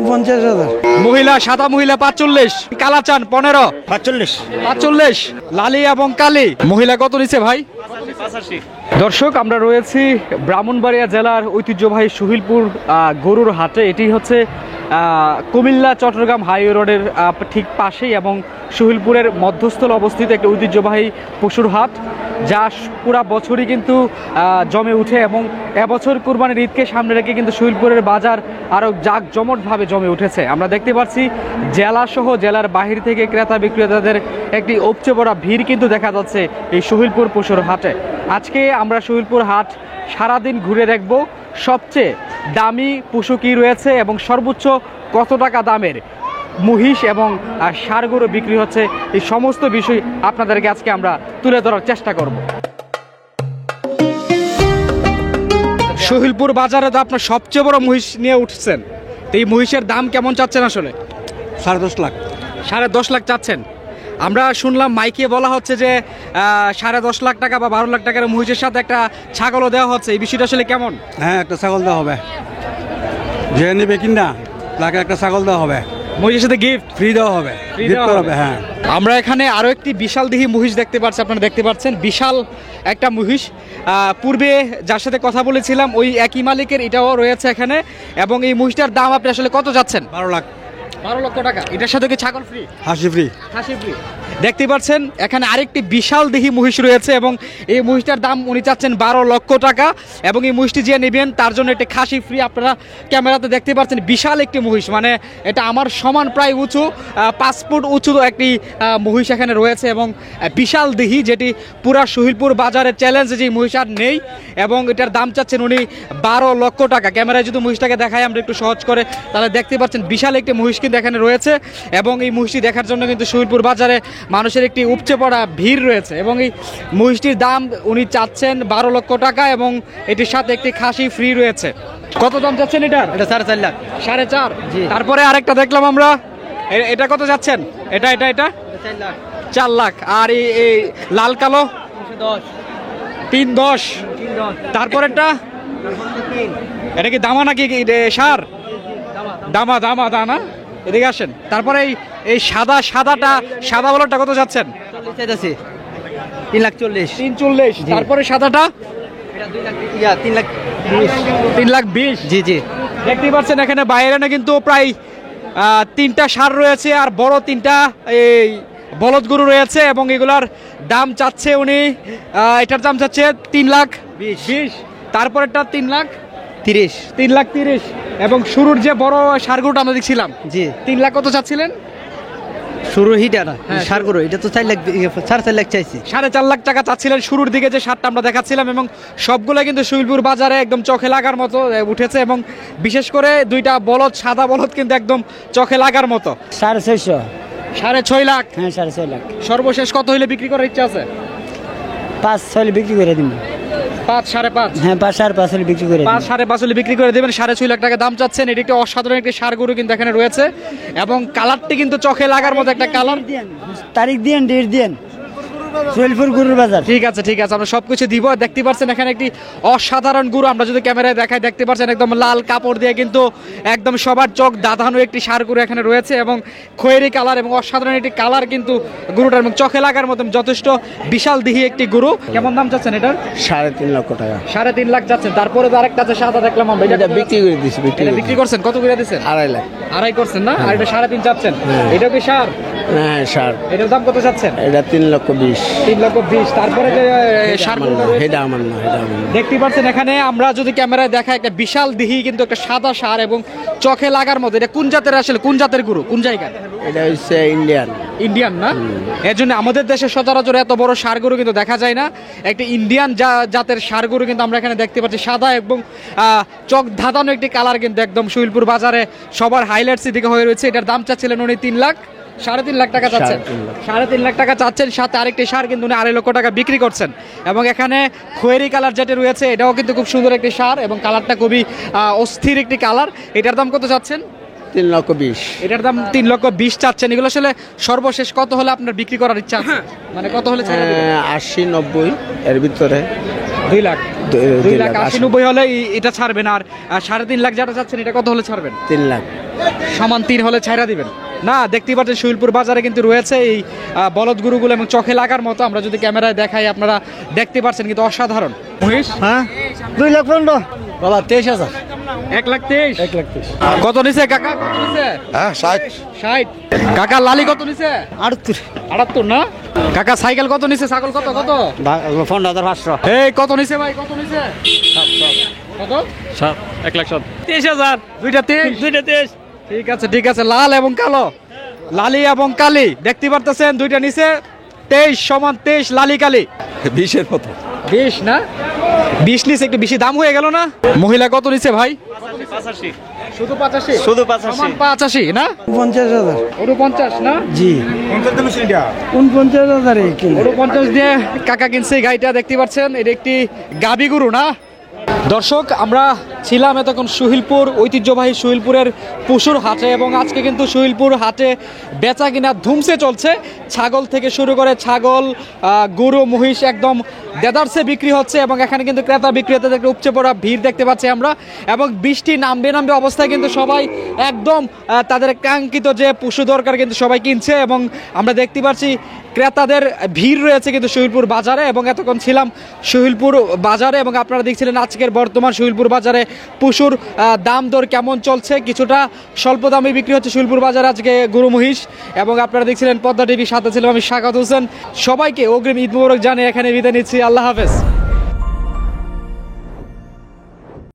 50,000। মহিলা সাদা মহিলা 45, কালা চান 15, 45, লালি এবং কালি মহিলা কত নিচ্ছে ভাই? দর্শক আমরা রয়েছি ব্রাহ্মণবাড়িয়া জেলার ঐতিহ্যবাহী সুহিলপুর গরুর হাটে। এটি হচ্ছে কুমিল্লা চট্টগ্রাম হাইওয়ে রোডের ঠিক পাশেই এবং সুহিলপুরের মধ্যস্থলে অবস্থিত একটি ঐতিহ্যবাহী পশুর হাট, যা পুরা বছরই কিন্তু জমে উঠে এবং এবছর কুরবানির ঈদকে সামনে রেখে কিন্তু সুহিলপুরের বাজার আরও জাঁকজমটভাবে জমে উঠেছে। আমরা দেখতে পাচ্ছি জেলাসহ জেলার বাহির থেকে ক্রেতা বিক্রেতাদের একটি উপচে পড়া ভিড় কিন্তু দেখা যাচ্ছে এই সুহিলপুর পশুর হাটে। আজকে আমরা সুহিলপুর হাট সারাদিন ঘুরে দেখব সবচেয়ে দামি পশু কী রয়েছে এবং সর্বোচ্চ কত টাকা দামের মহিষ এবং ষাঁড় গরু বিক্রি হচ্ছে, এই সমস্ত বিষয় আপনাদেরকে আজকে আমরা তুলে ধরার চেষ্টা করব। সুহিলপুর বাজারে তো আপনার সবচেয়ে বড় মহিষ নিয়ে উঠছেন, এই মহিষের দাম কেমন চাচ্ছেন? আসলে 10.5 লাখ। 10.5 লাখ চাচ্ছেন। আমরা শুনলাম মাইকে বলা হচ্ছে যে 10.5 লাখ টাকা বা 12 লাখ টাকার মহিষের সাথে একটা ছাগলও দেওয়া হচ্ছে, এই বিষয়টা আসলে কেমন? হ্যাঁ, একটা ছাগল দেওয়া হবে, যে নেবে কিনা তাকে একটা ছাগল দেওয়া হবে, মহিষের সাথে গিফট ফ্রি দেওয়া হবে, গিফট হবে। হ্যাঁ, আমরা এখানে আরো একটি বিশাল দেহি মহিষ দেখতে পাচ্ছি, আপনারা দেখতে পাচ্ছেন বিশাল একটা মহিষ। পূর্বে যার সাথে কথা বলেছিলাম ওই একই মালিকের এটাও রয়েছে এখানে, এবং এই মহিষটার দাম আপনি আসলে কত যাচ্ছেন? 12 লাখ। 12 লক্ষ টাকা। এটার সাথে কি ছাগল ফ্রি? হাসি ফ্রি। হাসি ফ্রি। দেখতে পাচ্ছেন এখানে আরেকটি বিশাল দেহি মহিষ রয়েছে এবং এই মহিষটার দাম উনি চাচ্ছেন 12 লক্ষ টাকা, এবং এই মহিষটি যে নেবেন তার জন্য একটি খাসি ফ্রি। আপনারা ক্যামেরাতে দেখতে পাচ্ছেন বিশাল একটি মহিষ, মানে এটা আমার সমান প্রায় উঁচু, 5 ফুট উঁচু একটি মহিষ এখানে রয়েছে এবং বিশাল দেহি, যেটি পুরা সুহিলপুর বাজারে চ্যালেঞ্জ, যে মহিষ আর নেই, এবং এটার দাম চাচ্ছেন উনি 12 লক্ষ টাকা। ক্যামেরায় যদি মহিষটাকে দেখাই আমরা একটু সহজ করে, তাহলে দেখতে পাচ্ছেন বিশাল একটি মহিষ কিন্তু এখানে রয়েছে, এবং এই মহিষটি দেখার জন্য কিন্তু সুহিলপুর বাজারে মানুষের একটি উপচে পড়া ভিড় রয়েছে, এবং এই মহিষটির দাম উনি চাচ্ছেন 12 লক্ষ টাকা, এবং এটির সাথে একটি খাসি ফ্রি রয়েছে। কত দাম চাচ্ছেন এটার? এটা 4.5 লাখ। 4.5। তারপরে আরেকটা দেখলাম আমরা, এটা কত যাচ্ছেন? এটা 4 লাখ। আর এই লাল কালো 3.10। তারপর এটা কি দামা নাকি সার? দামা না, এদিকে আসেন। তারপরে এই সাদা বলটা কত যাচ্ছেন? 3.40। তারপরে সাদাটা 3,20,000। জি জি, দেখতেই পাচ্ছেন এখানে বাইরে না কিন্তু প্রায় 3টা ষাঁড় রয়েছে আর বড় 3টা এই বলদ গরু রয়েছে, এবং এগুলার দাম চাচ্ছে উনি, এটার দাম চাচ্ছে 3,20,000। তারপরেরটা 3,30,000। এবং শুরুর যে বড় ষাঁড় গরুটা আমরা দেখছিলাম, জি 3 লাখ কত চাচ্ছিলেন? শুরু হিটা না সার করো, এটা তো 4 লাখ, 4.5 লাখ চাইছি। 4.5 লাখ টাকা চাচ্ছিলেন শুরুর দিকে যে ষাঁড়টা আমরা দেখাচ্ছিলাম, এবং সবগুলো কিন্তু সুহিলপুর বাজারে একদম চোখে লাগার মতো উঠেছে, এবং বিশেষ করে 2টা বলদ, সাদা বলদ কিন্তু একদম চোখে লাগার মতো। 6.5 6.5 লাখ। হ্যাঁ, 6.5 লাখ। সর্বশেষ কত হইলে বিক্রি করার ইচ্ছা আছে? 5-6 বিক্রি করে দিন। 5, 5.5। হ্যাঁ, 5-5 হলে বিক্রি করে 5, 5.5 হলে বিক্রি করে দেবেন। 6.5 লাখ টাকা দাম চাচ্ছেন। এটি একটি অসাধারণ একটি ষাঁড় গরু কিন্তু এখানে রয়েছে, এবং কালারটি কিন্তু চোখে লাগার মতো একটা কালার। তারিখ দিন, ডেট দিন। সুহিলপুর গরুর বাজার। ঠিক আছে, আমরা সবকিছু দিব। দেখতে পাচ্ছেন এখানে একটি অসাধারণ গরু, আমরা যদি ক্যামেরায় দেখাই দেখতে পাচ্ছেন একদম লাল কাপড় দিয়ে কিন্তু একদম সবার চোখ দাঁধানো একটি ষাঁড় গরু এখানে রয়েছে, এবং খয়েরি কালার, এবং অসাধারণ একটি কালার কিন্তু গরুটার, এবং চোখে লাগার মতো যথেষ্ট বিশাল দেহি একটি গরু। কেমন দাম চাচ্ছেন এটার? 3.5 লক্ষ টাকা। 3.5 লাখ যাচ্ছেন। তারপরে তো আরেকটা আছে সাদা দেখলাম আমরা, এটা বিক্রি করে দিছি। বিক্রি করছেন কত করে দিচ্ছেন? 2.5 লাখ। 2.5 করছেন না? আর এটা 3.5 চাচ্ছেন। এটা কি ষাঁড়? হ্যাঁ, ষাঁড়। এটার দাম কত চাচ্ছেন? এটা 3,20,000। 3,20,000। তারপরে যে ষাঁড় এটা আমার না, দেখতে পাচ্ছেন এখানে আমরা যদি ক্যামেরায় দেখা, একটা বিশাল দেহি কিন্তু একটা সাদা ষাঁড় এবং চোখে লাগার মতো। এটা কোন জাতের, আসলে কোন জাতের গরু, কোন জায়গায়? এটা হচ্ছে ইন্ডিয়ান না? এর জন্য আমাদের দেশে সচরাচর এত বড় ষাঁড় গরু কিন্তু দেখা যায় না। একটা ইন্ডিয়ান জাতের ষাঁড় গরু কিন্তু আমরা এখানে দেখতে পাচ্ছি, সাদা এবং চোখ ধাঁধানো একটি কালার কিন্তু একদম সুহিলপুর বাজারে সবার হাইলাইটস দিকে হয়ে রয়েছে। এটার দাম চাচ্ছিলেন উনি 3 লাখ, 3.5 লাখ টাকা চাচ্ছেন। 3.5 লাখ টাকা চাচ্ছেন, সাথে আরেকটি ষাঁড় কিন্তু উনি 2.5 লক্ষ টাকা বিক্রি করছেন। এবং এখানে খয়েরি কালার যেটা রয়েছে এটাও কিন্তু খুব সুন্দর একটি ষাঁড়, এবং কালারটা খুবই অস্থির একটি কালার। এটার দাম কত চাচ্ছেন? 3,20,000। এটার দাম 3,20,000 চাচ্ছেন। এগুলো আসলে সর্বশেষ কত হলে আপনার বিক্রি করার ইচ্ছা আছে? মানে কত হলে? 80-90 এর ভিতরে। 2 লাখ। 2 লাখ 80 80 90 হলে এটা ছাড়বেন। আর 3.5 লাখ যেটা চাচ্ছেন এটা কত হলে ছাড়বেন? 3 লাখ সমান 3 হলে ছাইরা দিবেন না? দেখতেই পাচ্ছেন শৈলপুর বাজারে কিন্তু রয়েছে এই বলদ গরুগুলো এবং চোখে লাগার মতো। আমরা যদি ক্যামেরায় দেখাই আপনারা দেখতে পাচ্ছেন কিন্তু অসাধারণ। মহিষ হ্যাঁ 2 লাখ 15 বাবা 23,000 1 লাখ 23। 1 লাখ 23 কত নিছে কাকা? কত নিছে? হ্যাঁ 60 60। কাকা লালি কত নিছে? 78 78 না? কাকা সাইকেল কত নিছে? ছাগল কত? কত 15,500 এই কত নিছে ভাই? কত নিছে? কত? 1 লাখ 7 23,000। দুইটা 23। ঠিক আছে ঠিক আছে। লাল এবং কালো, লালি এবং কালি দেখতে পারতেছেন দুইটা নিচে 23 সমান 23 লালি কালি 20 এর মতো 20 না? 20 নিচে একটু বেশি দাম হয়ে গেল না? মহিলা কত নিচে ভাই? 85 শুধু 85? শুধু 85 সমান 85 না? 50,000 49 না? জি 49,000 49 দিয়ে কাকা কিনছে এই গাড়িটা। দেখতে পাচ্ছেন এটা একটি গাবি গরু না? দর্শক আমরা ছিলাম এতক্ষণ সুহিলপুর, ঐতিহ্যবাহী সুহিলপুরের পশুর হাটে এবং আজকে কিন্তু সুহিলপুর হাটে বেচা কিনা ধুমসে চলছে। ছাগল থেকে শুরু করে ছাগল, গরু, মহিষ একদম দেদারসে বিক্রি হচ্ছে এবং এখানে কিন্তু ক্রেতা বিক্রেতাদের একটা উপচে পড়া ভিড় দেখতে পাচ্ছি আমরা। এবং বৃষ্টি নামবে নামবে অবস্থায় কিন্তু সবাই একদম তাদের কাঙ্ক্ষিত যে পশু দরকার কিন্তু সবাই কিনছে এবং আমরা দেখতে পাচ্ছি ক্রেতাদের ভিড় রয়েছে কিন্তু সুহিলপুর বাজারে। এবং এতক্ষণ ছিলাম সুহিলপুর বাজারে এবং আপনারা দেখছিলেন আজকের বর্তমান সুহিলপুর বাজারে পশুর দাম দর কেমন চলছে। কিছুটা স্বল্প দামে বিক্রি হচ্ছে সুহিলপুর বাজারে আজকে গরু মহিষ। এবং আপনারা দেখছিলেন পদ্মা টিভি, সাথে ছিলাম আমি শাকাত হোসেন। সবাইকে অগ্রিম ঈদ মোবারক জানিয়ে এখানে বিদায় নিচ্ছি। আল্লাহ হাফেজ।